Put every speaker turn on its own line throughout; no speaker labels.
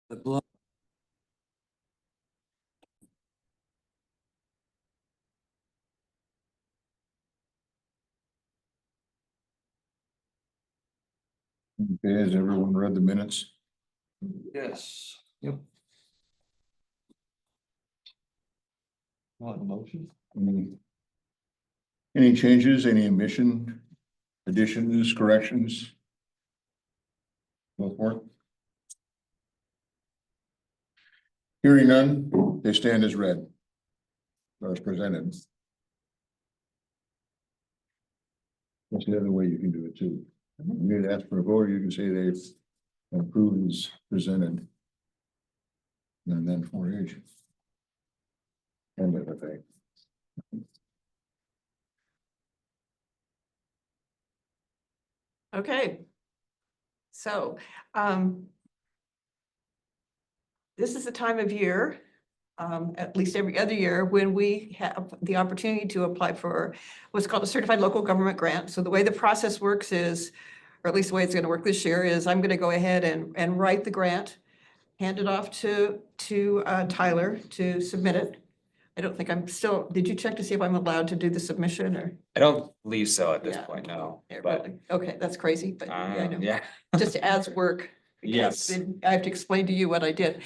The blow.
Okay, has everyone read the minutes?
Yes. Yep. Want a motion?
Any changes, any additions, corrections? Go for it. Hearing none, they stand as read. As presented. That's the other way you can do it too. You could ask for a vote, you can say they've approved as presented. And then 4H. And everything.
Okay. So, this is the time of year, at least every other year, when we have the opportunity to apply for what's called a certified local government grant. So the way the process works is, or at least the way it's going to work this year is I'm going to go ahead and write the grant, hand it off to Tyler to submit it. I don't think I'm still, did you check to see if I'm allowed to do the submission or?
I don't believe so at this
Yeah.
point, no,
Yeah,
but,
really? Okay, that's crazy, but yeah, I know.
yeah.
Just adds work. because
Yes.
then I have to explain to you what I did.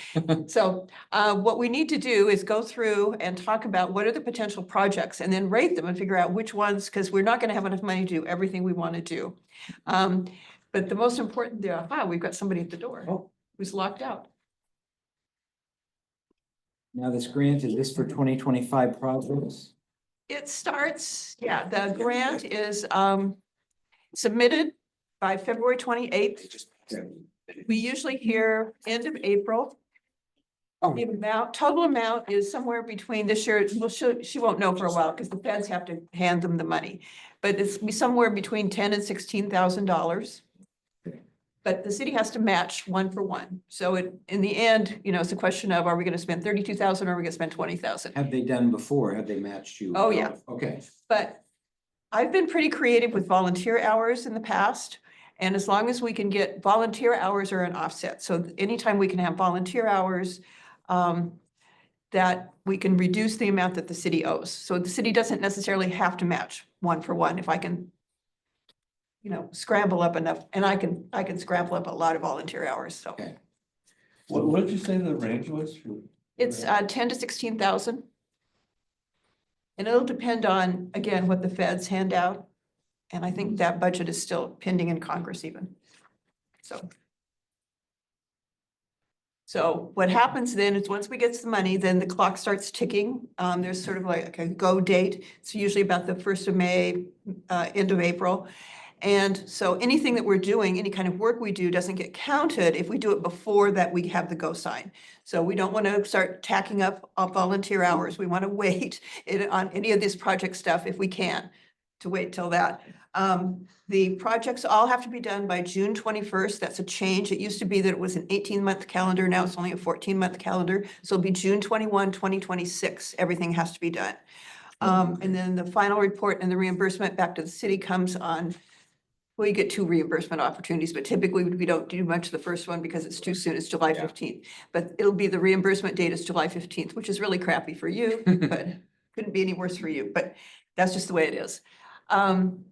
So what we need to do is go through and talk about what are the potential projects and then rate them and figure out which ones, because we're not going to have enough money to do everything we want to do. But the most important, wow, we've got somebody at the door
Oh.
who's locked out.
Now this grant, is this for 2025 projects?
It starts, yeah, the grant is submitted by February 28th. We usually hear end of April.
Oh.
The amount, total amount is somewhere between this year, well, she won't know for a while because the feds have to hand them the money. But it's be somewhere between $10,000 and $16,000. But the city has to match 1-for-1. So in the end, it's a question of, are we going to spend 32,000 or are we going to spend 20,000?
Have they done before? Have they matched you?
Oh, yeah.
Okay.
But I've been pretty creative with volunteer hours in the past. And as long as we can get volunteer hours are an offset. So anytime we can have volunteer hours, that we can reduce the amount that the city owes. So the city doesn't necessarily have to match 1-for-1 if I can, scramble up enough, and I can scramble up a lot of volunteer hours, so.
Okay.
What did you say the range was for?
It's 10 to 16,000. And it'll depend on, again, what the feds hand out. And I think that budget is still pending in Congress even. So what happens then is once we get the money, then the clock starts ticking. There's sort of like a go date. It's usually about the 1st of May, end of April. And so anything that we're doing, any kind of work we do doesn't get counted if we do it before that we have the go sign. So we don't want to start tacking up volunteer hours. We want to wait on any of this project stuff if we can, to wait till that. The projects all have to be done by June 21st. That's a change. It used to be that it was an 18-month calendar. Now it's only a 14-month calendar. So it'll be June 21, 2026. Everything has to be done. And then the final report and the reimbursement back to the city comes on. Well, you get 2 reimbursement opportunities, but typically we don't do much the first one because it's too soon. It's July 15th. But it'll be the reimbursement date is July 15th, which is really crappy for you, but couldn't be any worse for you. But that's just the way it is. And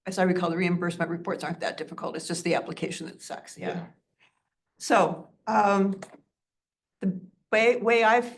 as I recall, the reimbursement reports aren't that difficult. It's just the application that sucks. Yeah. So the way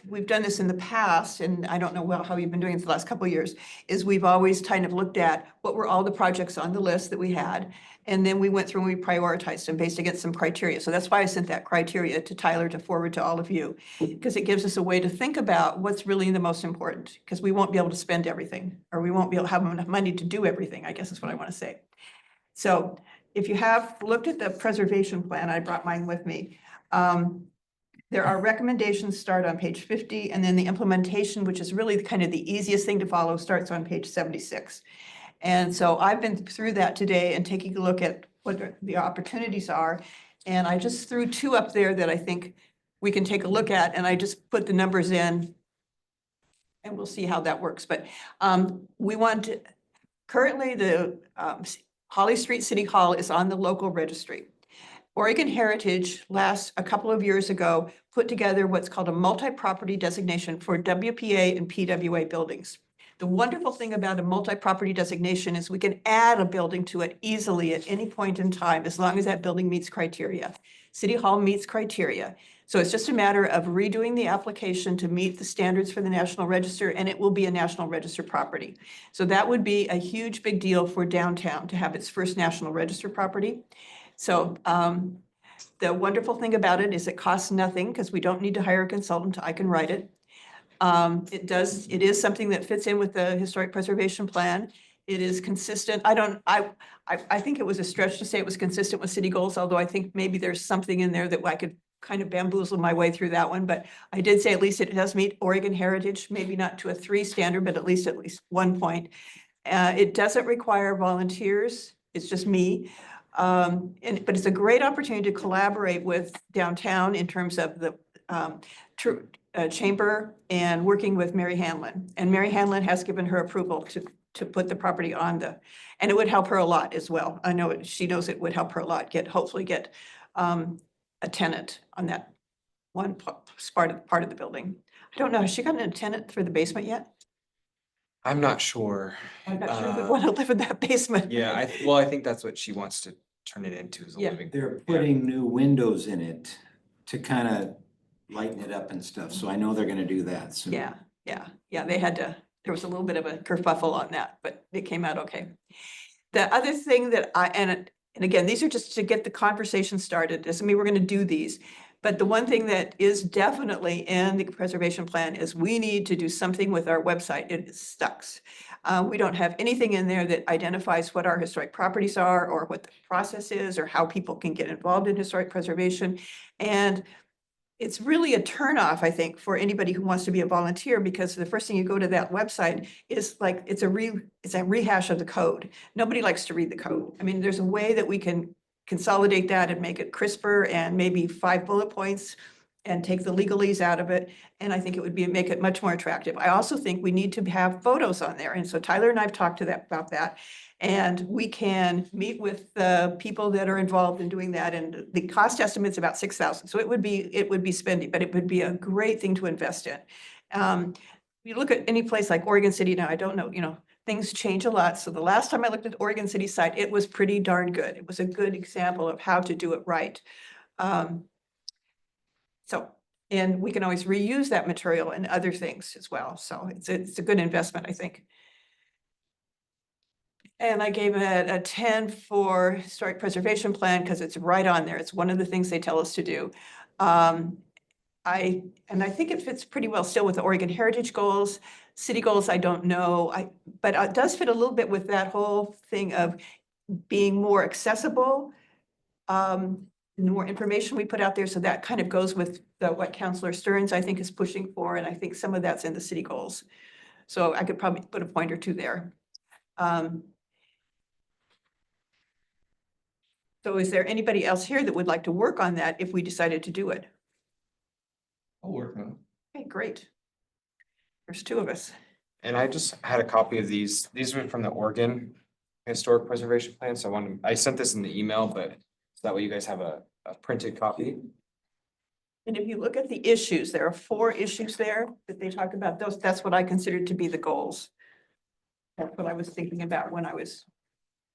we've done this in the past, and I don't know how you've been doing it the last couple of years, is we've always kind of looked at what were all the projects on the list that we had. And then we went through and we prioritized them based against some criteria. So that's why I sent that criteria to Tyler to forward to all of you, because it gives us a way to think about what's really the most important, because we won't be able to spend everything, or we won't be able to have enough money to do everything, I guess is what I want to say. So if you have looked at the preservation plan, I brought mine with me. There are recommendations start on page 50, and then the implementation, which is really kind of the easiest thing to follow, starts on page 76. And so I've been through that today and taking a look at what the opportunities are. And I just threw 2 up there that I think we can take a look at, and I just put the numbers in and we'll see how that works. But we want to, currently the Holly Street City Hall is on the local registry. Oregon Heritage a couple of years ago, put together what's called a multi-property designation for WPA and PWA buildings. The wonderful thing about a multi-property designation is we can add a building to it easily at any point in time, as long as that building meets criteria. City Hall meets criteria. So it's just a matter of redoing the application to meet the standards for the National Register, and it will be a National Register property. So that would be a huge, big deal for downtown to have its first National Register property. So the wonderful thing about it is it costs nothing because we don't need to hire a consultant. I can write it. It is something that fits in with the historic preservation plan. It is consistent. I think it was a stretch to say it was consistent with city goals, although I think maybe there's something in there that I could kind of bamboozle my way through that one. But I did say at least it does meet Oregon Heritage, maybe not to a 3 standard, but at least 1 point. It doesn't require volunteers. It's just me. But it's a great opportunity to collaborate with downtown in terms of the chamber and working with Mary Hanlon. And Mary Hanlon has given her approval to put the property on and it would help her a lot as well. I know she knows it would help her a lot, hopefully get a tenant on that one part of the building. I don't know, has she gotten a tenant for the basement yet?
I'm not sure.
I'm not sure we want to live in that basement.
Yeah, I think that's what she wants to turn it into is a
Yeah.
living.
They're putting new windows in it to kind of lighten it up and stuff. So I know they're gonna do that soon.
Yeah, they had to, there was a little bit of a kerfuffle on that, but it came out okay. The other thing that and again, these are just to get the conversation started, doesn't mean we're gonna do these. But the one thing that is definitely in the preservation plan is we need to do something with our website. It sucks. We don't have anything in there that identifies what our historic properties are or what the process is or how people can get involved in historic preservation. And it's really a turnoff, I think, for anybody who wants to be a volunteer, because the first thing you go to that website is like, it's a rehash of the code. Nobody likes to read the code. I mean, there's a way that we can consolidate that and make it crisper and maybe 5 bullet points and take the legalese out of it. And I think it would make it much more attractive. I also think we need to have photos on there. And so Tyler and I have talked about that. And we can meet with the people that are involved in doing that. And the cost estimate's about $6,000. So it would be spendy, but it would be a great thing to invest in. You look at any place like Oregon City now, I don't know, things change a lot. So the last time I looked at the Oregon City site, it was pretty darn good. It was a good example of how to do it right. And we can always reuse that material in other things as well. So it's a good investment, I think. And I gave it a 10 for historic preservation plan because it's right on there. It's one of the things they tell us to do. I think it fits pretty well still with the Oregon Heritage goals. City goals, I don't know. But it does fit a little bit with that whole thing of being more accessible. The more information we put out there. So that kind of goes with what Councilor Stearns, I think, is pushing for. And I think some of that's in the city goals. So I could probably put a point or two there. So is there anybody else here that would like to work on that if we decided to do it?
I'll work on
Okay, great. There's 2 of us.
And I just had a copy of these. These were from the Oregon Historic Preservation Plan. So I sent this in the email, but so that way you guys have a printed copy.
And if you look at the issues, there are 4 issues there that they talk about. That's what I considered to be the goals. That's what I was thinking about when I was.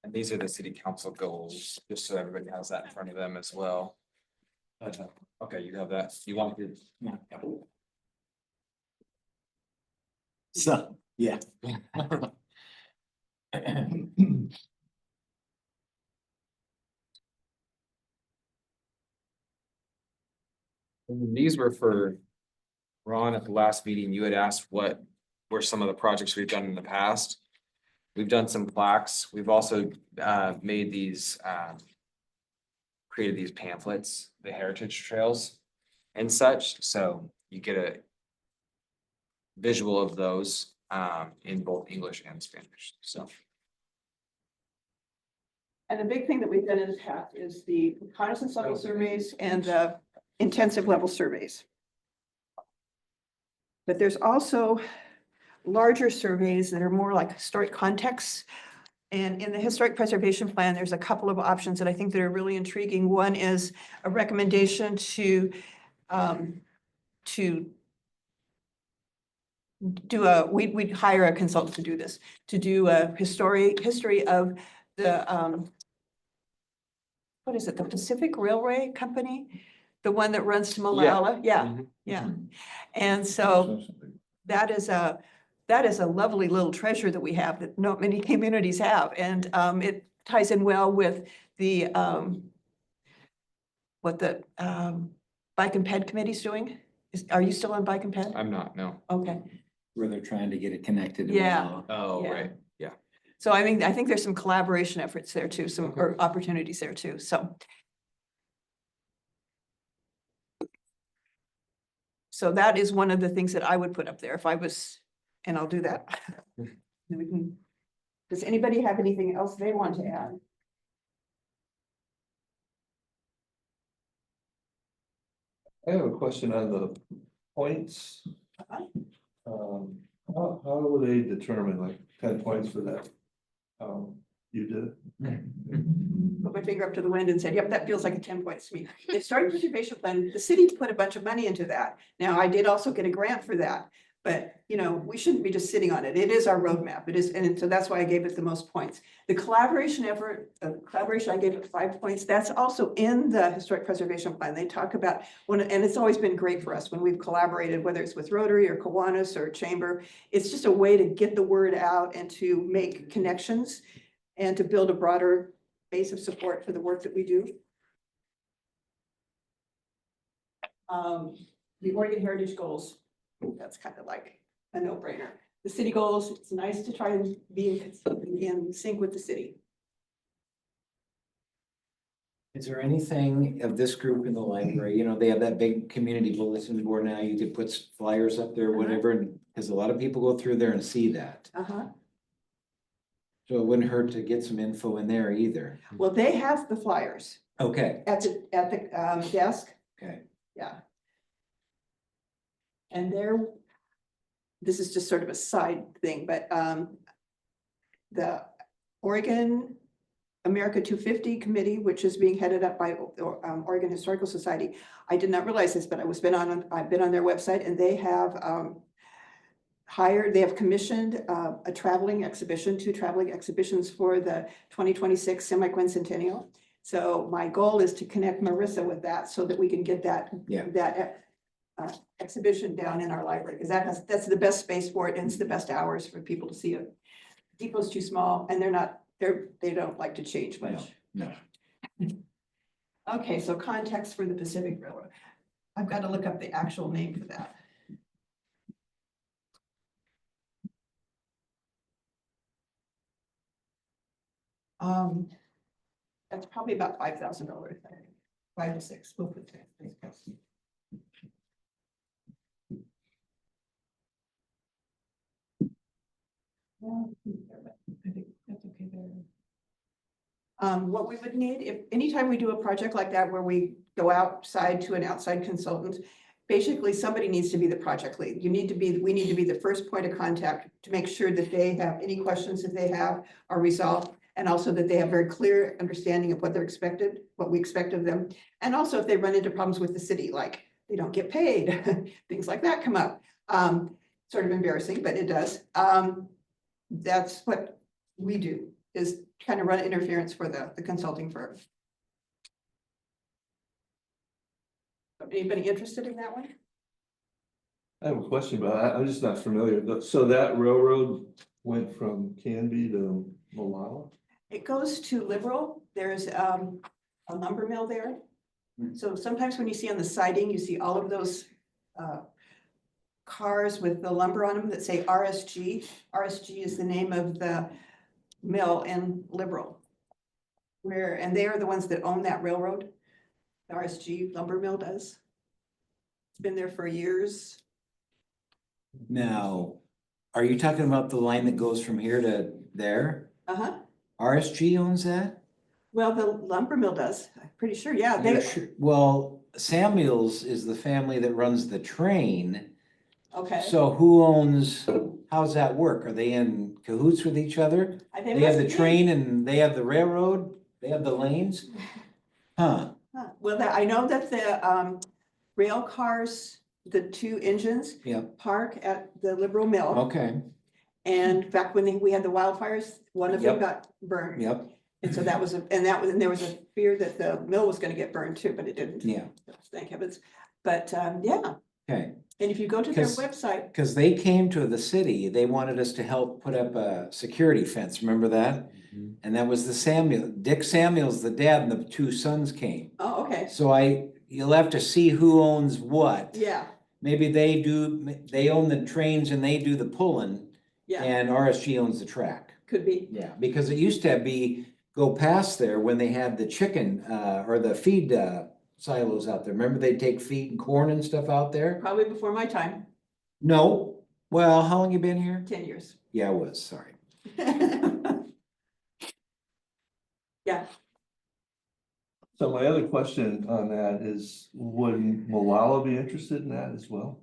And these are the city council goals, just so everybody has that in front of them as well. Okay, you have that. You want to?
Yeah. So, yeah.
These were for Ron at the last meeting. You had asked what were some of the projects we've done in the past. We've done some plaques. We've also made these created these pamphlets, the heritage trails and such. So you get a visual of those in both English and Spanish. So.
And the big thing that we've done in the past is the reconnaissance level surveys and the intensive level surveys. But there's also larger surveys that are more like historic contexts. And in the historic preservation plan, there's a couple of options that I think that are really intriguing. One is a recommendation to do we'd hire a consultant to do this, to do a history of the, what is it, the Pacific Railway Company? The one that runs to Malala? Yeah,
Mhm.
yeah. And so that is a lovely little treasure that we have that not many communities have. And it ties in well with the, what the Bike and Ped Committee's doing. Are you still on Bike and Ped?
I'm not, no.
Okay,
Where they're trying to get it connected. to
Yeah.
Malala.
Oh,
Yeah.
right.
so I mean, I think there's some collaboration efforts there too, some, or opportunities there too, so. So that is one of the things that I would put up there if I was, and I'll do that. Then we can- Does anybody have anything else they want to add?
I have a question on the points.
Uh-huh.
How will they determine like 10 points for that? You did?
Put my finger up to the wind and said, yep, that feels like a 10 points to me. The historic preservation plan, the city put a bunch of money into that. Now, I did also get a grant for that, but you know, we shouldn't be just sitting on it. It is our roadmap. It is, and so that's why I gave it the most points. The collaboration effort, collaboration, I gave it 5 points. That's also in the historic preservation plan. They talk about when, and it's always been great for us when we've collaborated, whether it's with Rotary or Kiwanis or Chamber. It's just a way to get the word out and to make connections and to build a broader base of support for the work that we do. The Oregon Heritage Goals, that's kind of like a no-brainer. The city goals, it's nice to try and be in sync with the city.
Is there anything of this group in the library, you know, they have that big community bulletin board now, you could put flyers up there, whatever, and, because a lot of people go through there and see that.
Uh-huh.
So it wouldn't hurt to get some info in there either.
Well, they have the flyers
Okay,
at the desk,
okay.
yeah. And this is just sort of a side thing, but the Oregon America 250 committee, which is being headed up by Oregon Historical Society. I did not realize this, but I've been on their website, and they have they have commissioned a traveling exhibition, 2 traveling exhibitions for the 2026 semi-quincentennial. So my goal is to connect Marissa with that so that we can get that,
Yeah.
exhibition down in our library, because that's the best space for it, and it's the best hours for people to see it. Depot's too small, and they don't like to change much.
No.
Okay, so context for the Pacific Railroad. I've got to look up the actual name for that. That's probably about $5,000, 5 to 6. We'll put that. I think that's okay there. What we would need, if anytime we do a project like that where we go outside to an outside consultant, basically somebody needs to be the project lead. We need to be the first point of contact to make sure that they have any questions that they have are resolved. And also that they have very clear understanding of what we expect of them. And also if they run into problems with the city, like they don't get paid, things like that come up. Sort of embarrassing, but it does. That's what we do, is kind of run interference for the consulting firm. Anybody interested in that one?
I have a question, but I'm just not familiar. So that railroad went from Canby to Malala?
It goes to Liberal. There's a lumber mill there. So sometimes when you see on the siding, you see all of those cars with the lumber on them that say RSG. RSG is the name of the mill in Liberal. And they are the ones that own that railroad. The RSG lumber mill does. It's been there for years.
Now, are you talking about the line that goes from here to there?
Uh-huh.
RSG owns that?
Well, the lumber mill does, I'm pretty sure, yeah.
You're sure? Well, Samuels is the family that runs the train
Okay.
So who owns, how's that work? Are they in cahoots with each other? They have
must
the
be.
train and they have the railroad, they have the lanes? Huh,
Huh. Well, I know that the rail cars, the two engines
yep,
park at the Liberal Mill.
okay,
And back when we had the wildfires, one of them
Yep.
got burned.
yep,
And so that was, and there was a fear that the mill was gonna get burned too, but it didn't.
yeah,
Thank heavens. But yeah,
okay.
and if you go to their
'Cause-
website,
Cause they came to the city, they wanted us to help put up a security fence, remember that? And that was Dick Samuels, the dad, and the two sons came.
oh, okay,
So you'll have to see who owns what.
yeah,
Maybe they own the trains and they do the pulling,
yeah,
and RSG owns the track.
could be.
Yeah, because it used to go past there when they had the chicken, or the feed, silos out there. Remember they'd take feed and corn and stuff out there?
Probably before my time,
No, well, how long you been here?
10 years.
Yeah, I was, sorry.
Yeah,
So my other question on that is, would Malala be interested in that as well?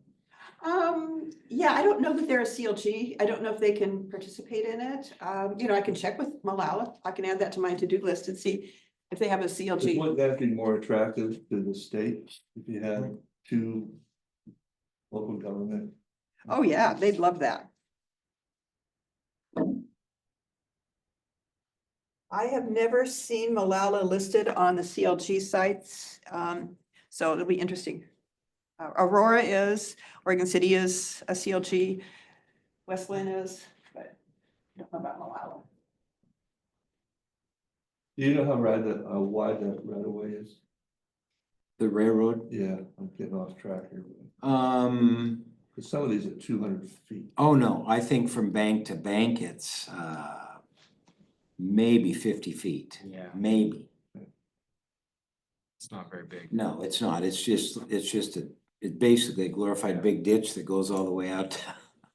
yeah, I don't know that they're a CLG. I don't know if they can participate in it. I can check with Malala. I can add that to my to-do list and see if they have a CLG.
Wouldn't that be more attractive to the state if you had two local government?
Oh, yeah, they'd love that. I have never seen Malala listed on the CLG sites, so it'll be interesting. Aurora is, Oregon City is a CLG, West Lynn is, but I don't know about Malala.
Do you know how wide that right of way is?
The railroad?
Yeah, I'm getting off track here. Because some of these are 200 feet.
Oh, no, I think from bank to bank, it's, maybe 50 feet,
Yeah,
maybe.
it's not very big.
No, it's not. It's basically a glorified big ditch that goes all the way out to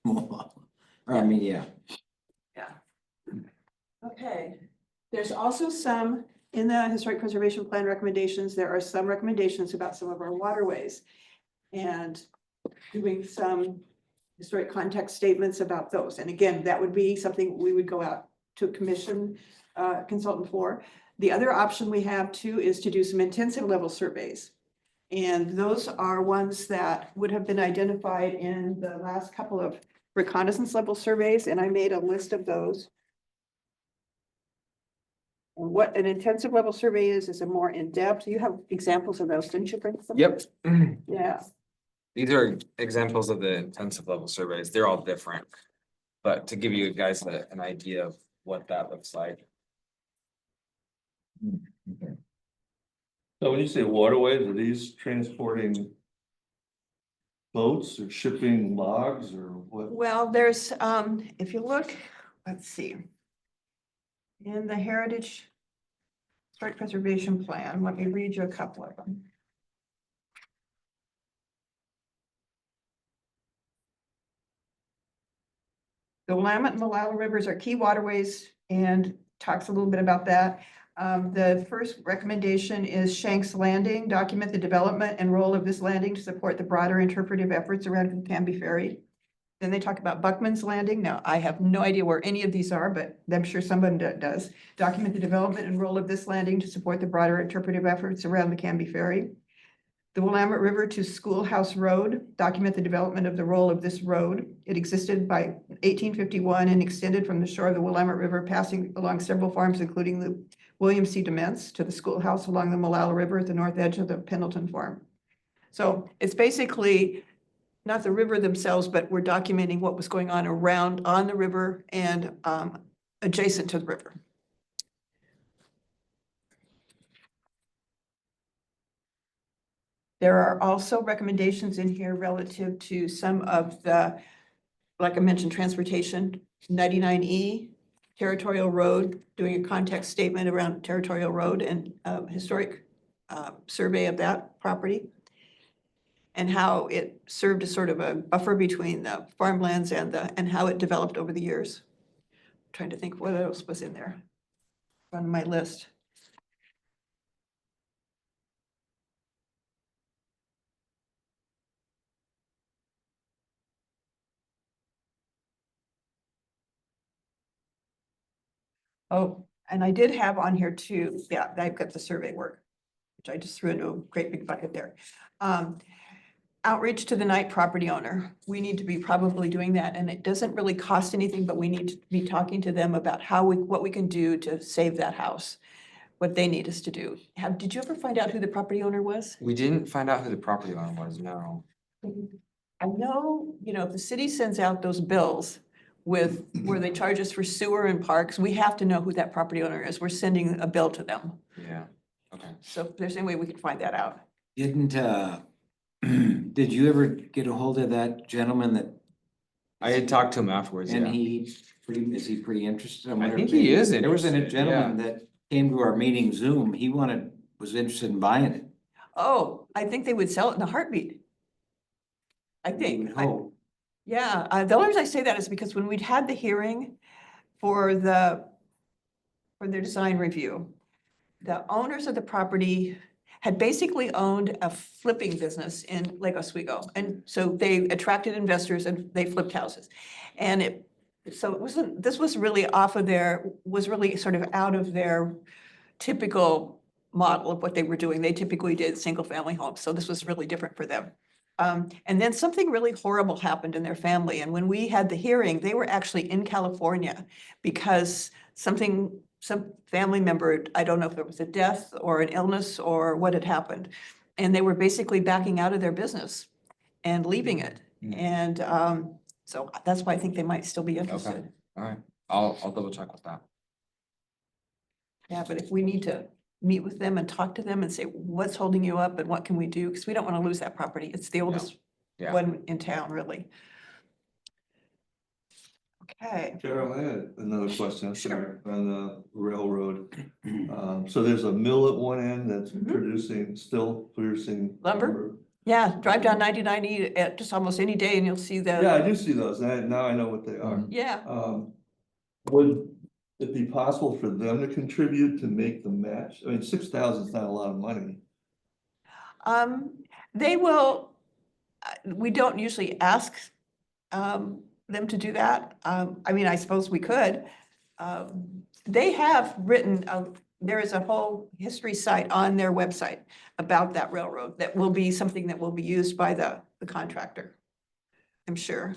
Mohawk. Or, I mean, yeah.
Yeah. Okay, there's also some, in the Historic Preservation Plan recommendations, there are some recommendations about some of our waterways. And doing some historic context statements about those. And again, that would be something we would go out to a commission consultant for. The other option we have too is to do some intensive level surveys. And those are ones that would have been identified in the last couple of reconnaissance level surveys, and I made a list of those. And what an intensive level survey is a more in-depth, you have examples of those, didn't you bring some?
Yep.
Yeah,
These are examples of the intensive level surveys. They're all different. But to give you guys an idea of what that looks like.
So when you say waterways, are these transporting boats or shipping logs or what?
well, there's, if you look, let's see. In the Heritage Historic Preservation Plan, let me read you a couple of them. The Willamette and Malala Rivers are key waterways and talks a little bit about that. The first recommendation is Shanks Landing, document the development and role of this landing to support the broader interpretive efforts around Canby Ferry. Then they talk about Buckman's Landing. Now, I have no idea where any of these are, but I'm sure someone does. Document the development and role of this landing to support the broader interpretive efforts around the Canby Ferry. The Willamette River to Schoolhouse Road, document the development of the role of this road. It existed by 1851 and extended from the shore of the Willamette River, passing along several farms, including the William C. Dements, to the schoolhouse along the Malala River at the north edge of the Pendleton Farm. So it's basically not the river themselves, but we're documenting what was going on on the river and adjacent to the river. There are also recommendations in here relative to some of the, like I mentioned, transportation, 99E, Territorial Road, doing a context statement around Territorial Road and historic survey of that property. And how it served as sort of a buffer between the farmlands and how it developed over the years. Trying to think what else was in there on my list. Oh, and I did have on here too, yeah, I've got the survey work, which I just threw into a great big bucket there. Outreach to the night property owner. We need to be probably doing that, and it doesn't really cost anything, but we need to be talking to them about what we can do to save that house, what they need us to do. Did you ever find out who the property owner was?
We didn't find out who the property owner was, no.
I know, if the city sends out those bills with, where they charge us for sewer and parks, we have to know who that property owner is. We're sending a bill to them.
Yeah, okay.
So if there's any way we can find that out.
Didn't, did you ever get a hold of that gentleman that,
I had talked to him afterwards,
and
yeah.
is he pretty interested?
I
wonder
think
if
he is
There was a
interested,
gentleman that came to our meeting Zoom, was interested in buying it.
Oh, I think they would sell it in a heartbeat. I
We
think.
would hope.
Yeah, the only reason I say that is because when we'd had the hearing for their design review, the owners of the property had basically owned a flipping business in Lake Oswego. And so they attracted investors and they flipped houses. And so it wasn't, this was really was really sort of out of their typical model of what they were doing. They typically did single-family homes, so this was really different for them. And then something really horrible happened in their family, and when we had the hearing, they were actually in California because some family member, I don't know if it was a death or an illness or what had happened, and they were basically backing out of their business and leaving it.
Mm.
And so that's why I think they might still be interested.
All right, I'll double check with that.
Yeah, but if we need to meet with them and talk to them and say, what's holding you up and what can we do? Because we don't want to lose that property. It's the oldest
Yeah.
one in town, really. Okay,
Carol, I had another question,
Sure.
sorry, on the railroad. So there's a mill at one end that's
Mhm.
still producing.
Lumber? Yeah, drive down 9090 at just almost any day and you'll see the.
Yeah, I do see those, now I know what they are.
Yeah,
Would it be possible for them to contribute to make the match? I mean, 6,000 is not a lot of money.
they will, we don't usually ask them to do that. I mean, I suppose we could. They have written, there is a whole history site on their website about that railroad that will be something that will be used by the contractor, I'm sure.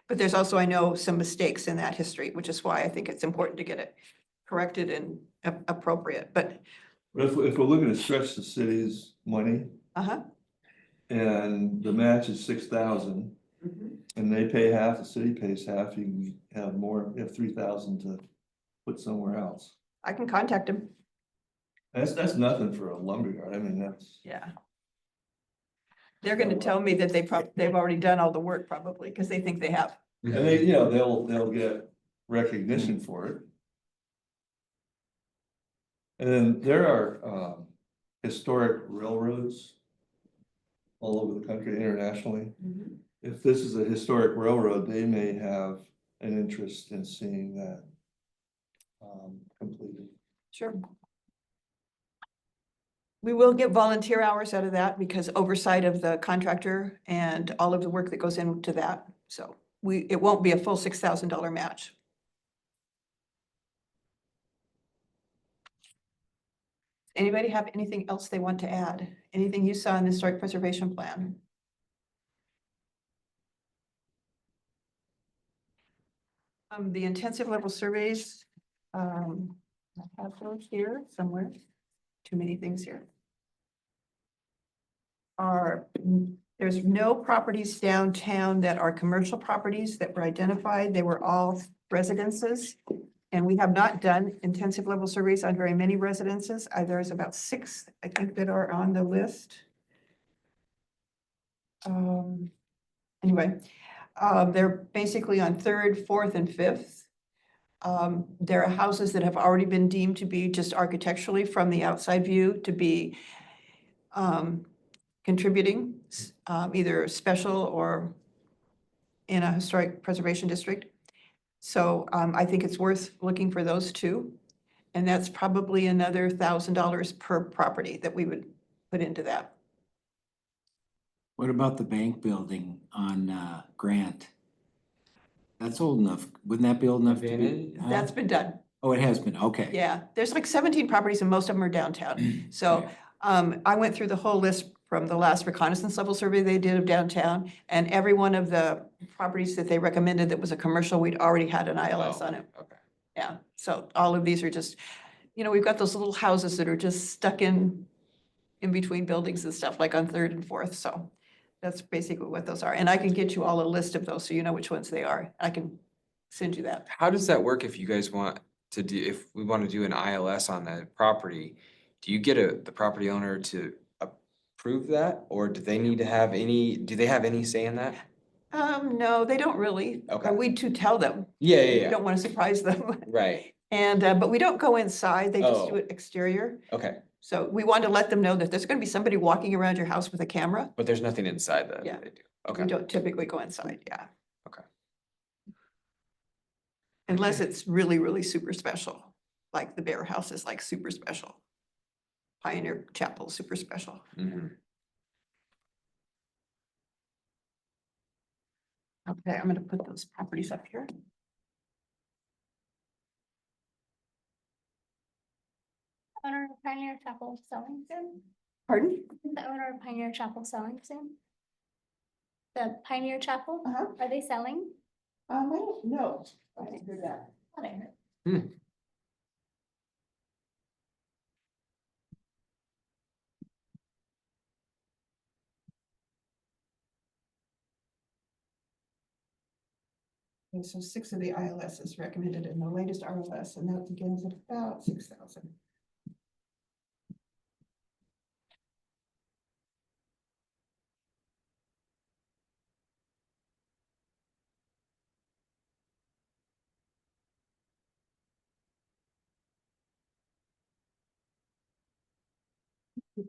But there's also, I know, some mistakes in that history, which is why I think it's important to get it corrected and appropriate, but,
But if we're looking to stretch the city's money
uh-huh.
and the match is 6,000 and they pay half, the city pays half, you can have more, you have 3,000 to put somewhere else.
I can contact him,
That's nothing for a lumberyard, I mean, that's.
yeah. They're gonna tell me that they've already done all the work probably, because they think they have.
And they, they'll get recognition for it. And then there are historic railroads all over the country internationally. If this is a historic railroad, they may have an interest in seeing that completed.
Sure. We will get volunteer hours out of that because oversight of the contractor and all of the work that goes into that. So it won't be a full $6,000 match. Anybody have anything else they want to add? Anything you saw in the historic preservation plan? The intensive level surveys, I have those here somewhere. Too many things here. There's no properties downtown that are commercial properties that were identified. They were all residences. And we have not done intensive level surveys on very many residences. There's about 6, I think, that are on the list. Anyway, they're basically on 3rd, 4th, and 5th. There are houses that have already been deemed to be just architecturally from the outside view to be contributing, either special or in a historic preservation district. So I think it's worth looking for those two. And that's probably another $1,000 per property that we would put into that.
What about the bank building on Grant? That's old enough. Wouldn't that be old enough to be?
Abandoned?
huh?
That's been done.
Oh, it has been, okay.
Yeah, there's like 17 properties and most of them are downtown. So
Okay.
I went through the whole list from the last reconnaissance level survey they did of downtown. And every one of the properties that they recommended that was a commercial, we'd already had an ILS
Oh,
on it.
Okay.
Yeah, so all of these are just, we've got those little houses that are just stuck in between buildings and stuff, like on Third and Fourth, so that's basically what those are. And I can get you all a list of those, so you know which ones they are. I can send you that.
How does that work if you guys want to do, if we want to do an ILS on the property? Do you get the property owner to approve that, or do they need to have do they have any say in that?
No, they don't really.
Okay.
We do tell them.
Yeah,
We
yeah,
don't want to surprise them.
right,
And, but we don't go inside, they just do
Oh.
it exterior.
okay,
So we want to let them know that there's going to be somebody walking around your house with a camera.
but there's nothing inside that
Yeah.
they do,
We
okay,
don't typically go inside, yeah.
Okay.
Unless it's really, really super special, like the Bear House is like super special. Pioneer Chapel, super special.
Mhm.
Okay, I'm gonna put those properties up here.
Owner of Pioneer Chapel selling soon?
Pardon?
Is the owner of Pioneer Chapel selling soon? The Pioneer Chapel,
Uh-huh.
are they selling?
I don't know. I didn't hear that.
Thought I heard.
Okay, so 6 of the ILS is recommended in the latest RLS, and that begins at about 6,000.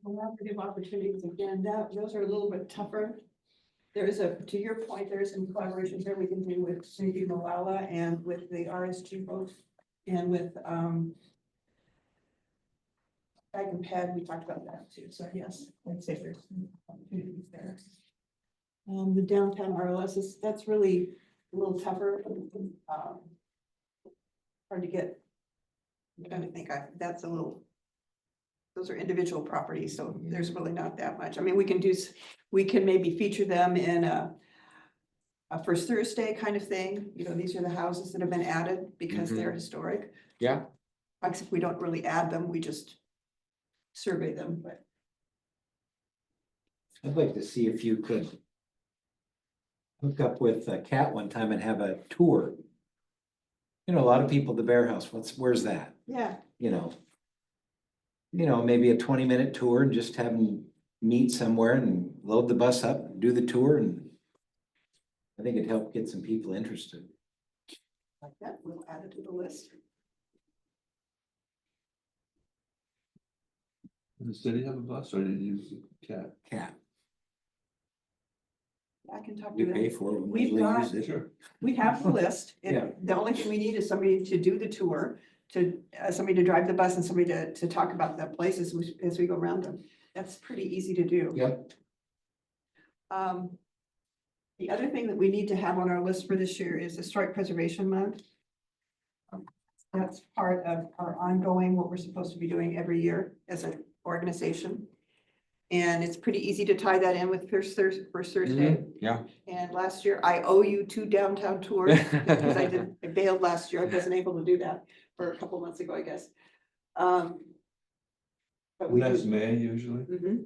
Collaborative opportunities, again, those are a little bit tougher. There is to your point, there is some collaborations there we can do with Cindy Malala and with the RSG folks and with, Ag and Ped, we talked about that too, so yes, I'd say there's some opportunities there. The downtown RLS that's really a little tougher. Hard to get. I'm trying to think, that's a little. Those are individual properties, so there's really not that much. I mean, we can maybe feature them in a First Thursday kind of thing. These are the houses that have been added because they're historic.
Yeah,
Except we don't really add them, we just survey them, but.
I'd like to see if you could hook up with Cat one time and have a tour. A lot of people, the Bear House, where's that?
Yeah.
Maybe a 20-minute tour and just have them meet somewhere and load the bus up, do the tour, and I think it'd help get some people interested.
Like that, we'll add it to the list.
Does the city have a bus or do you use the cat?
Cat,
I can talk
we
to
pay
them.
for it when
We've
we
got-
use it.
Sure.
We have the list.
Yeah.
The only thing we need is somebody to do the tour, somebody to drive the bus and somebody to talk about the places as we go around them. That's pretty easy to do.
Yep,
The other thing that we need to have on our list for this year is Historic Preservation Month. That's part of our ongoing, what we're supposed to be doing every year as an organization. And it's pretty easy to tie that in with First Thursday.
yeah.
And last year, I owe you 2 downtown tours because I bailed last year. I wasn't able to do that for a couple months ago, I guess. But
And
we
that's
just.
May usually.
Mhm.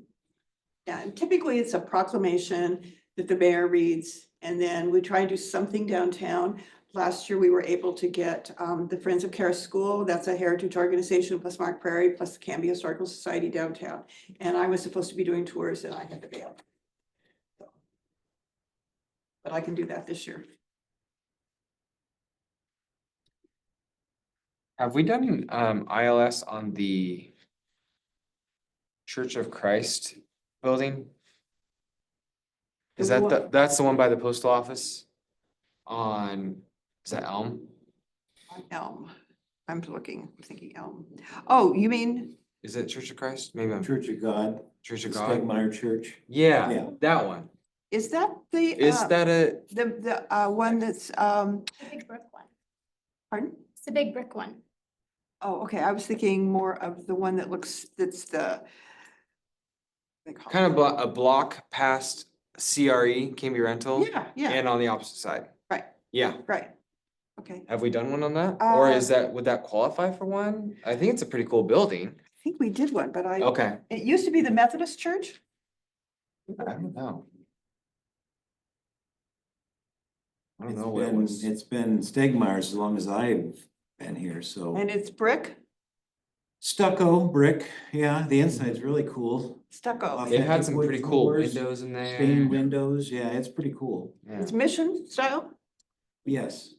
Yeah, and typically it's a proclamation that the mayor reads, and then we try and do something downtown. Last year, we were able to get the Friends of Caris School, that's a heritage organization, plus Mark Prairie, plus the Canby Historical Society downtown. And I was supposed to be doing tours and I had to bail. So. But I can do that this year.
Have we done ILS on the Church of Christ building? Is
The
that
one-
that's the one by the postal office on, is that Elm?
Elm. I'm thinking Elm. Oh, you mean,
Is it Church of Christ? Maybe I'm
Church of God,
Church of
the
God.
Stegmeyer Church.
Yeah,
Yeah.
that one.
is that the?
Is that a,
The one that's,
The big brick one.
pardon?
It's the big brick one.
Oh, okay, I was thinking more of the one that looks, that's the. they call
Kind
it-
of a block past CRE, Cambie Rental.
Yeah, yeah,
And on the opposite side.
right,
Yeah.
right. Okay, I
Have we done one on that? Or is
Uh,
that, would that qualify for one? I think it's a pretty cool building.
think we did one, but
Okay.
it used to be the Methodist church.
I don't know. I don't
It's
know what it
been,
was.
it's been Stegmaier's as long as I've been here, so.
And it's brick,
Stucco brick, yeah, the inside's really cool.
stucco.
It had
authentic
some
wood
pretty cool
floors,
windows in there.
Stained windows, yeah, it's pretty cool.
Yeah.
It's mission style,
Yes,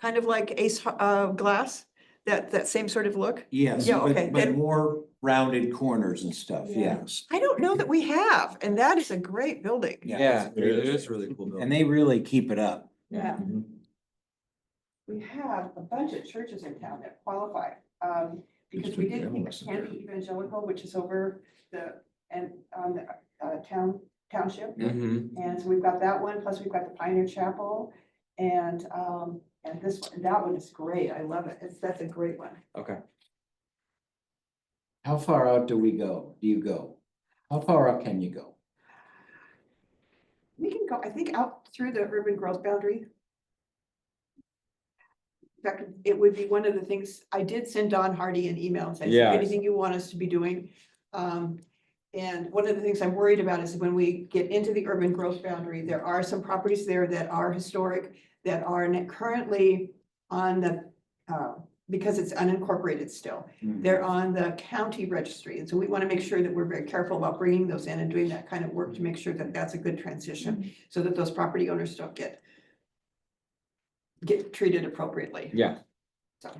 kind of like Ace Glass, that same sort of look.
yes,
Yeah, okay,
but
then-
more rounded corners and stuff,
Yeah.
yes.
I don't know that we have, and that is a great building.
Yeah,
it's-
it is really cool building.
And they really keep it up.
Yeah.
Mhm.
We have a bunch of churches in town that qualify, because we did keep Candy Evangelical, which is over and on the township.
Mhm.
And so we've got that one, plus we've got the Pioneer Chapel, and this one, that one is great, I love it, that's a great one.
Okay.
How far out do we go? Do you go? How far out can you go?
We can go, I think, out through the urban growth boundary. In fact, it would be one of the things, I did send Don Hardy an email and say,
Yeah.
anything you want us to be doing? And one of the things I'm worried about is when we get into the urban growth boundary, there are some properties there that are historic, that are currently on the, because it's unincorporated still, they're on the county registry. And so we want to make sure that we're very careful about bringing those in and doing that kind of work to make sure that that's a good transition, so that those property owners don't get treated appropriately.
Yeah.
So.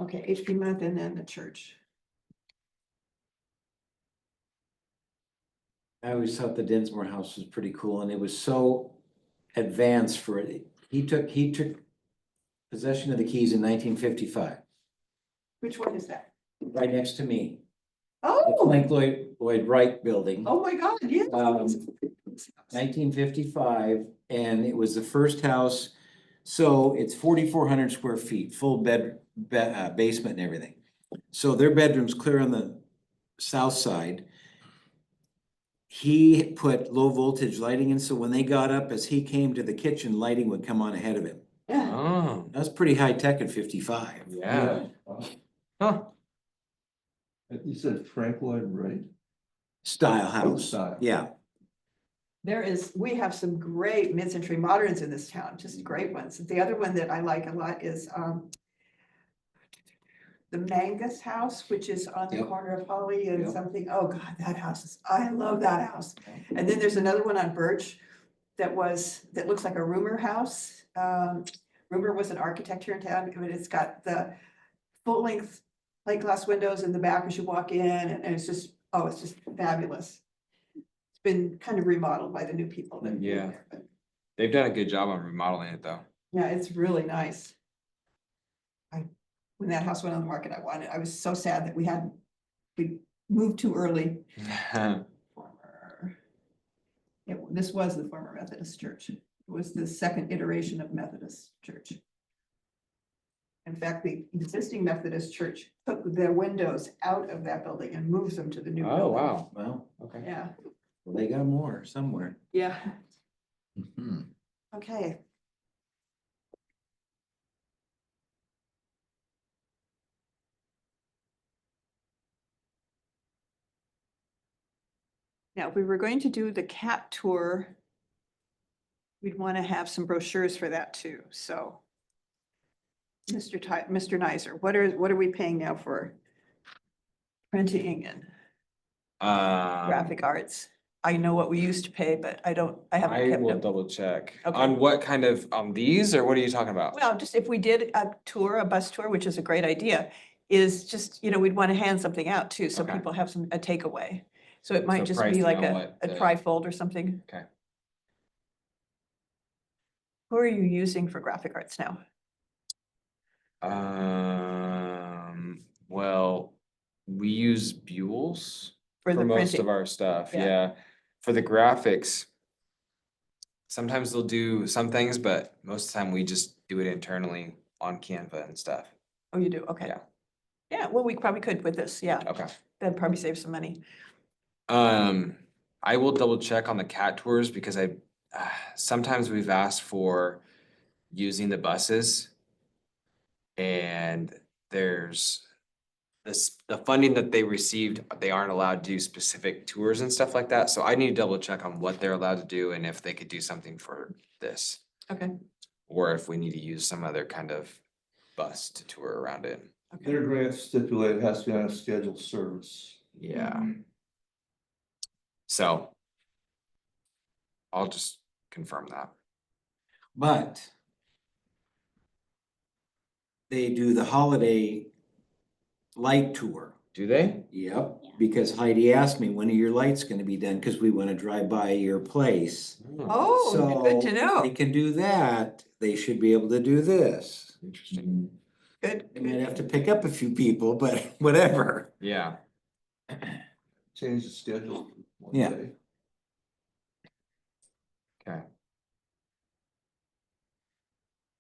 Okay, HP month and then the church.
I always thought the Dinsmore house was pretty cool and it was so advanced for it. He took possession of the keys in 1955,
Which one is that?
right next to me. The
Oh,
Frank Lloyd Wright building.
oh my God, yes.
1955, and it was the first house. So it's 4,400 square feet, full basement and everything. So their bedroom's clear on the south side. He put low voltage lighting in, so when they got up, as he came to the kitchen, lighting would come on ahead of him.
Yeah.
Oh,
That was pretty high tech in 55.
yeah. Huh.
You said Frank Lloyd Wright?
Style house,
Style.
yeah.
We have some great mid-century moderns in this town, just great ones. The other one that I like a lot is the Mangus House, which is on the
Yep.
corner of Holly and
Yep.
something. Oh God, that house is, I love that house. And then there's another one on Birch that looks like a rumor house. Rumor was an architect here in town, but it's got the full-length plate glass windows in the back as you walk in, and it's just fabulous. It's been kind of remodeled by the new people that. live
Yeah.
there, but
They've done a good job on remodeling it though.
yeah, it's really nice. When that house went on the market, I was so sad that we moved too early. This was the former Methodist church. It was the second iteration of Methodist church. In fact, the existing Methodist church took their windows out of that building and moved them to the new building.
Oh, wow.
Well,
Okay.
Yeah,
well, they got more somewhere.
yeah,
Mhm.
okay. Now, if we were going to do the cat tour, we'd want to have some brochures for that too, so. Mr. Nizer, what are we paying now for printing and graphic arts? I know what we used to pay, but I haven't
I
kept
will
up.
double check.
Okay.
On what kind of, these, or what are you talking about?
Well, just if we did a tour, a bus tour, which is a great idea, is just, we'd want to hand something out too, so
Okay.
people have a takeaway. So it might
So
just be
pricing
like
on
a
what the-
trifold or something.
Okay.
Who are you using for graphic arts now?
Well, we use Buell's
For
for
the
most
printing?
of our stuff,
Yeah.
yeah. For the graphics, sometimes they'll do some things, but most of the time we just do it internally on Canva and stuff.
Oh, you do? Okay.
Yeah.
Yeah, well, we probably could with this, yeah.
Okay.
That'd probably save some money.
I will double check on the cat tours because sometimes we've asked for using the buses. And there's the funding that they received, they aren't allowed to do specific tours and stuff like that. So I need to double check on what they're allowed to do and if they could do something for this.
Okay,
Or if we need to use some other kind of bus to tour around it.
okay.
Their grant stipulate it has to be on a scheduled service.
Yeah. So I'll just confirm that.
But they do the holiday light tour.
Do they?
Yep,
Yeah.
because Heidi asked me, when are your lights gonna be done? Cause we wanna drive by your place.
Oh, good to
So,
know.
They can do that. They should be able to do this.
Interesting.
Good,
They might
good.
have to pick up a few people, but whatever.
Yeah.
Change the schedule. one
Yeah.
day.
Okay.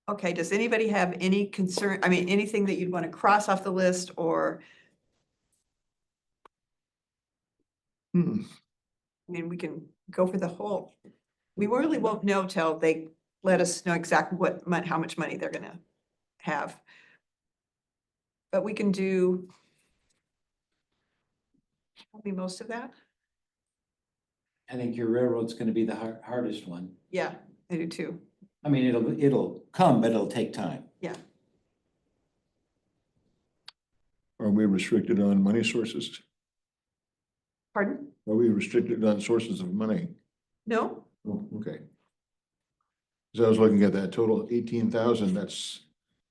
Okay, does anybody have any concern, I mean, anything that you'd want to cross off the list or,
Hmm.
I mean, we can go for the whole. We really won't know till they let us know exactly how much money they're gonna have. But we can do probably most of that.
I think your railroad's gonna be the hardest one.
Yeah, I do too.
I mean, it'll come, but it'll take time.
Are we restricted on money sources?
Pardon?
Are we restricted on sources of money?
No?
Oh, okay. So I was looking at that total 18,000, that's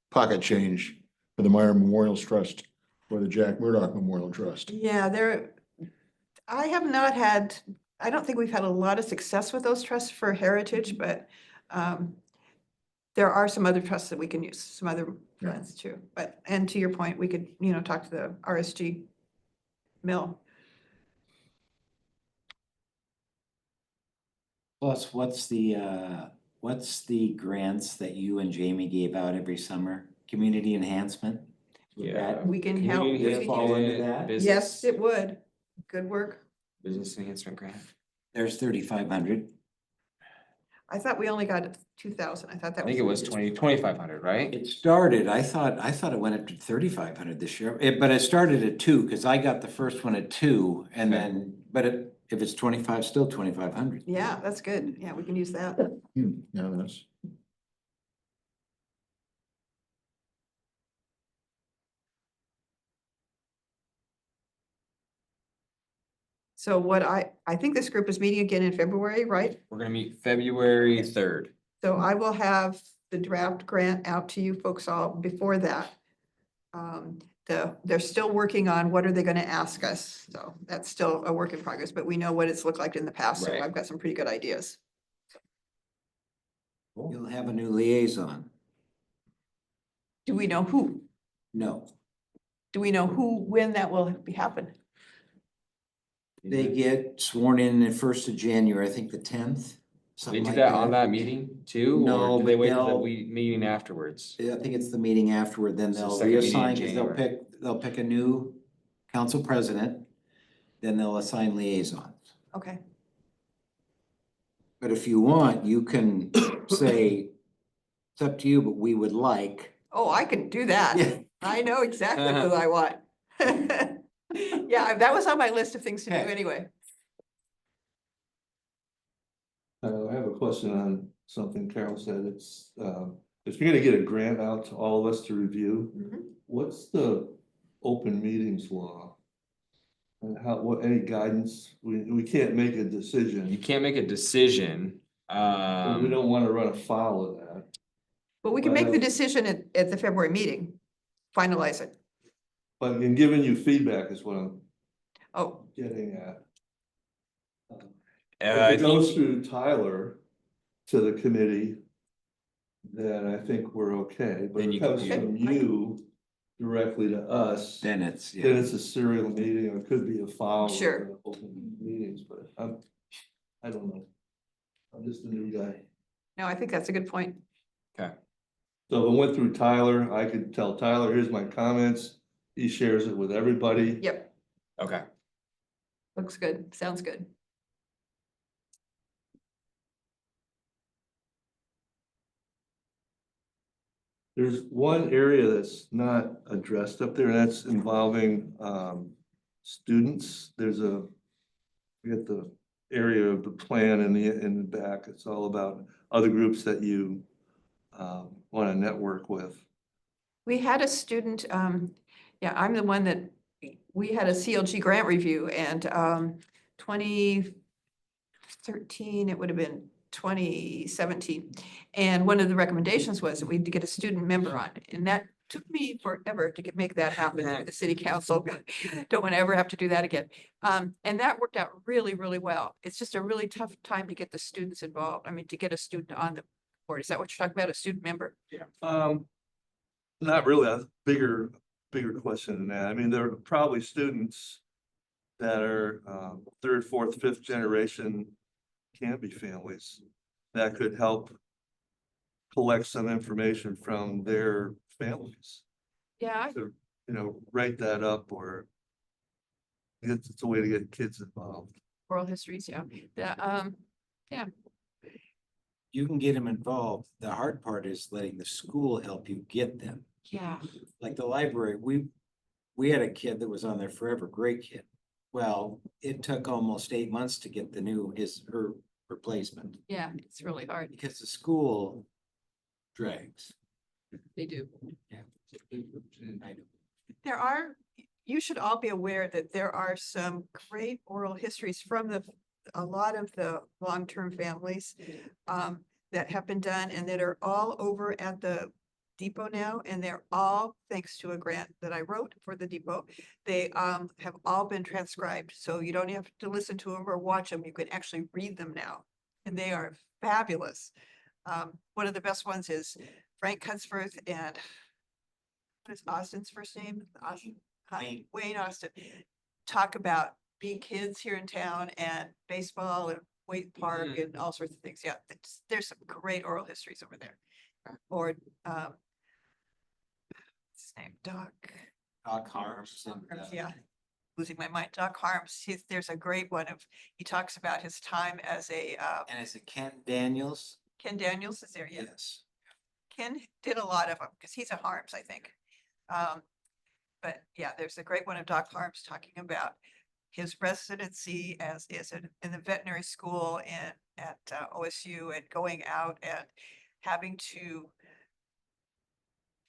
pocket change for the Meyer Memorial Trust or the Jack Murdoch Memorial Trust.
Yeah, I have not had, I don't think we've had a lot of success with those trusts for heritage, but there are some other trusts that we can use, some other
Yeah.
funds too. But, and to your point, we could, talk to the RSG mill.
Plus, what's the grants that you and Jamie gave out every summer? Community enhancement? Would
Yeah.
that-
We can help.
Community
we could
fall
use-
into that?
business-
Yes, it would. Good work.
Business enhancement grant.
There's 3,500.
I thought we only got 2,000. I thought
I
that was.
think it was 2,500, right?
It started, I thought it went up to 3,500 this year, but it started at 2, cause I got the first one at 2 and
Okay.
then, but if it's 25, still 2,500.
Yeah, that's good. Yeah, we can use that.
Yeah, that's,
So what I think this group is meeting again in February, right?
We're gonna meet February 3rd.
So I will have the draft grant out to you folks all before that. They're still working on what are they gonna ask us, so that's still a work in progress, but we know what it's looked like in the past, so
Right.
I've got some pretty good ideas.
You'll have a new liaison.
Do we know who?
No,
Do we know when that will happen?
they get sworn in the 1st of January, I think the 10th.
They
something
do
like
that on that meeting too?
No,
Or do they
but
wait till the
they'll-
meeting afterwards?
I think it's the meeting afterward, then
So
they'll
second meeting in
reassign, 'cause
January.
they'll pick a new council president, then they'll assign liaisons.
Okay,
But if you want, you can say, it's up to you, but we would like.
oh, I can do that.
Yeah.
I know exactly who I want. Yeah, that was on my list of things to do
Okay.
anyway.
I have a question on something Carol said. If you're gonna get a grant out to all of us to review,
Mhm.
what's the open meetings law? And any guidance? We can't make a
You
decision,
can't make a decision.
and we don't wanna run afoul of that.
But we can make the decision at the February meeting, finalize it.
But in giving you feedback is what I'm
Oh,
getting at.
I
If it goes
think,
through Tyler to the committee, then I think we're okay, but
Then
if
you
it comes
can-
from you directly to us,
Then it's,
then
yeah.
it's a serial meeting, or it could be a file.
Sure.
of the open meetings, but I don't know. I'm just a new guy.
no, I think that's a good point.
okay.
So if it went through Tyler, I could tell Tyler, here's my comments. He shares it with everybody.
Yep,
Okay.
looks good, sounds good.
There's one area that's not addressed up there, and that's involving students. There's a, we get the area of the plan in the back. It's all about other groups that you want to network with.
We had a student, yeah, I'm the one that, we had a CLG grant review and 2013, it would have been 2017. And one of the recommendations was that we had to get a student member on, and that took me forever to make that happen through the city council. Don't want to ever have to do that again. And that worked out really, really well. It's just a really tough time to get the students involved. I mean, to get a student on the board. Is that what you're talking about, a student member?
Not really, a bigger question than that. I mean, there are probably students that are third, fourth, fifth generation Canby families that could help collect some information from their families
Yeah,
to, write that up, or it's a way to get kids involved.
oral histories, yeah.
You can get them involved. The hard part is letting the school help you get them.
Yeah.
Like the library, we had a kid that was on there forever, great kid. Well, it took almost 8 months to get her replacement
Yeah, it's really hard.
because the school drags.
They do.
I know.
There are, you should all be aware that there are some great oral histories from a lot of the long-term families that have been done and that are all over at the depot now, and they're all thanks to a grant that I wrote for the depot. They have all been transcribed, so you don't have to listen to them or watch them. You can actually read them now, and they are fabulous. One of the best ones is Frank Cutsworth and what is Austin's first name? Wayne Austin. Talk about being kids here in town and baseball and Wade Park and all sorts of things. Yeah, there's some great oral histories over there. Or what's his name? Doc
Harms and,
yeah, losing my mind. Doc Harms. There's a great one of, he talks about his time as a
and is it Ken Daniels?
Ken Daniels is there, yeah.
Yes.
Ken did a lot of them because he's a Harms, I think. But yeah, there's a great one of Doc Harms talking about his residency as is in the veterinary school and at OSU, and going out and having to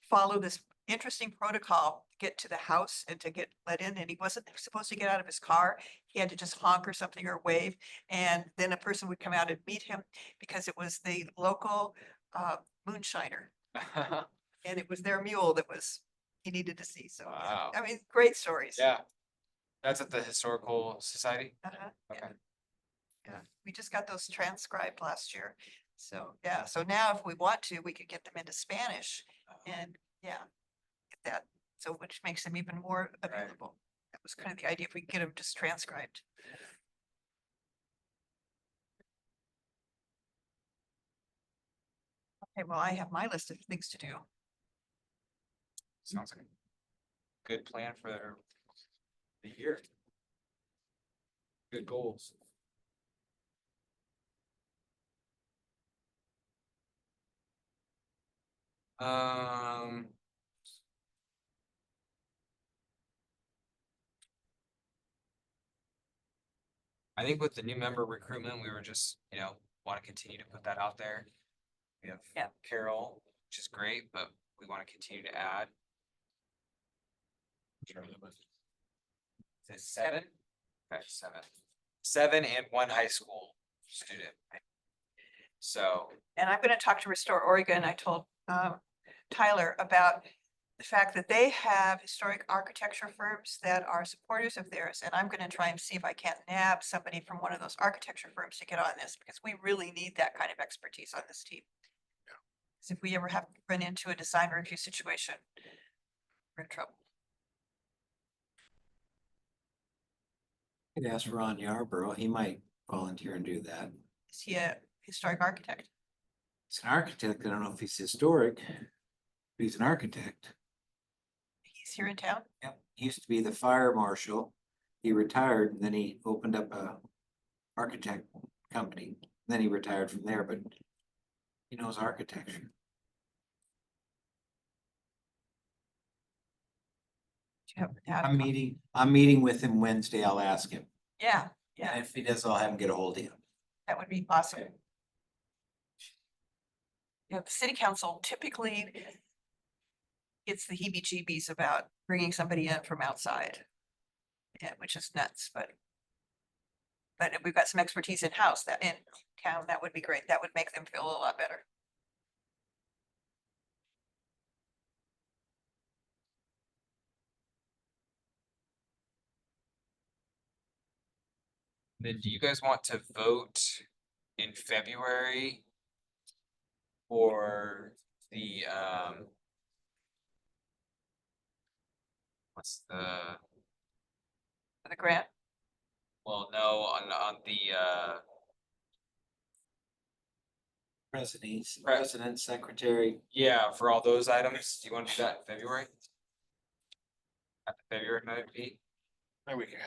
follow this interesting protocol to get to the house and to get let in, and he wasn't supposed to get out of his car. He had to just honk or something or wave, and then a person would come out and meet him because it was the local moonshiner, and it was their mule that he needed to see. So
Wow.
I mean, great stories.
Yeah. That's at the Historical Society?
Uh-huh, yeah.
Okay.
Yeah, we just got those transcribed last year. So, yeah, so now if we want to, we could get them into Spanish and, yeah, get that, so which makes them even more available. That was kind of the idea, if we could get them just transcribed. Okay, well, I have my list of things to do.
Sounds like a good plan for the year. Good goals. I think with the new member recruitment, we were just, want to continue to put that out there. We have
Yeah.
Carol, which is great, but we want to continue to add. Is it 7? Okay, 7. 7 and 1 high school student. So,
And I'm gonna talk to Restore Oregon. I told Tyler about the fact that they have historic architecture firms that are supporters of theirs, and I'm gonna try and see if I can't nab somebody from one of those architecture firms to get on this, because we really need that kind of expertise on this team. Because if we ever have to run into a design review situation, we're in trouble.
Could ask Ron Yarborough, he might volunteer and do that.
Is he a historic architect?
He's an architect, I don't know if he's historic. He's an architect.
He's here in town.
Yep, he used to be the fire marshal. He retired and then he opened up a architect company. Then he retired from there, but he knows architecture. I'm meeting with him Wednesday. I'll ask him.
Yeah,
And
yeah,
if he does, I'll have him get a hold of him.
that would be awesome. Yeah, the city council typically gets the heebie-jeebies about bringing somebody in from outside. Yeah, which is nuts, but if we've got some expertise in-house that in town, that would be great. That would make them feel a lot better.
Then do you guys want to vote in February? For the, what's the,
For the grant,
well, no, on the,
President, secretary.
yeah, for all those items, do you want to do that in February? At the February meeting?
There we can.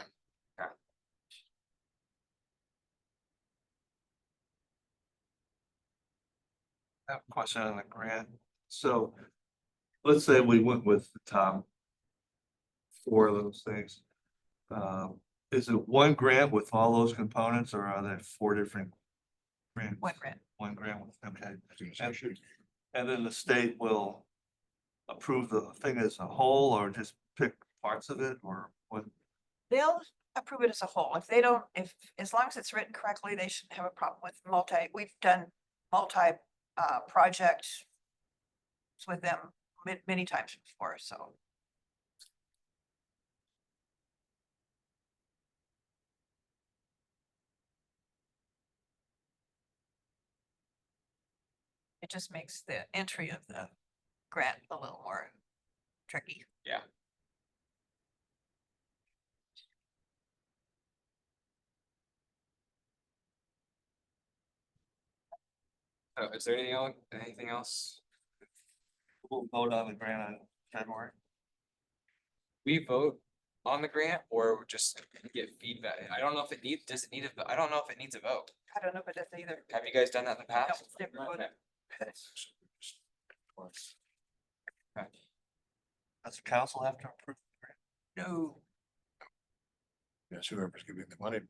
I have a question on the grant. So let's say we went with the top four of those things. Is it one grant with all those components or are there four different grants?
one grant.
One grant with, okay. And then the state will approve the thing as a whole or just pick parts of it or what?
They'll approve it as a whole. If they don't, as long as it's written correctly, they shouldn't have a problem with we've done projects with them many times before, so. It just makes the entry of the grant a little more tricky.
Yeah. Is there anything else?
We'll vote on the grant on February.
We vote on the grant or just get feedback? I don't know if it needs, does it need I don't know if it needs a vote.
I don't know if it does either.
Have you guys done that in the past?
No, never voted.
Okay.
Does the council have to approve?
No,
Yes, whoever's giving the money.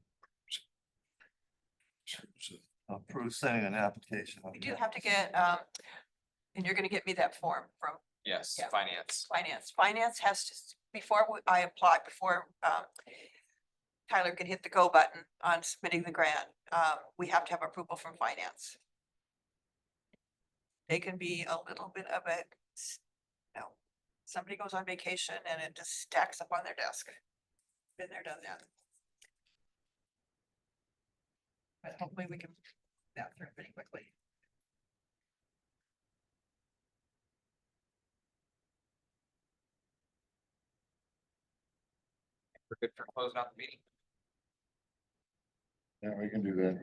Approve sending an application.
we do have to get, and you're gonna get me that form from
Yes,
Yeah.
finance.
finance. Finance has to, before I apply, before, Tyler can hit the go button on submitting the grant, we have to have approval from finance. They can be a little bit of a, somebody goes on vacation and it just stacks up on their desk. Been there, done that. But hopefully we can get that through pretty quickly.
We're good for closing out the meeting.
Yeah, we can do that.